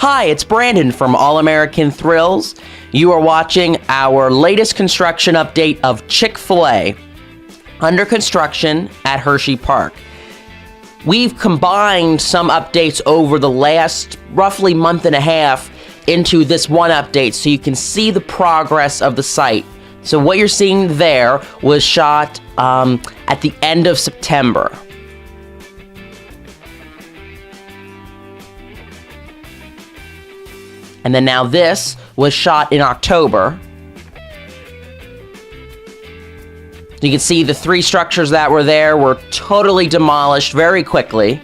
Hi, it's Brandon from All American Thrills. You are watching our latest construction update of Chick-fil-A under construction at Hersheypark. We've combined some updates over the last roughly month and a half into this one update so you can see the progress of the site. So what you're seeing there was shot at the end of September. And then now this was shot in October. You can see the three structures that were there were totally demolished very quickly.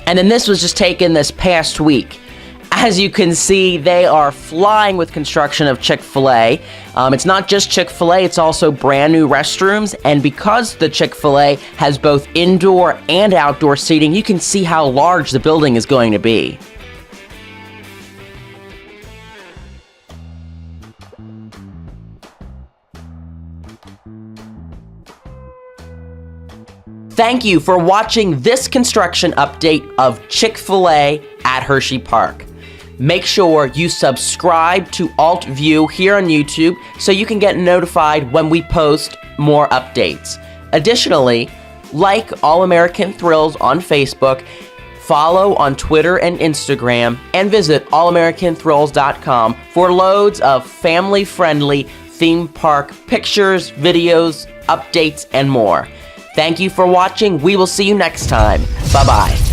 And then this was just taken this past week. As you can see, they are flying with construction of Chick-fil-A. It's not just Chick-fil-A, it's also brand new restrooms. And because the Chick-fil-A has both indoor and outdoor seating, you can see how large the building is going to be. Thank you for watching this construction update of Chick-fil-A at Hersheypark. Make sure you subscribe to Alt View here on YouTube so you can get notified when we post more updates. Additionally, like All American Thrills on Facebook, follow on Twitter and Instagram, and visit allamericanthrills.com for loads of family-friendly theme park pictures, videos, updates, and more. Thank you for watching. We will see you next time. Bye-bye.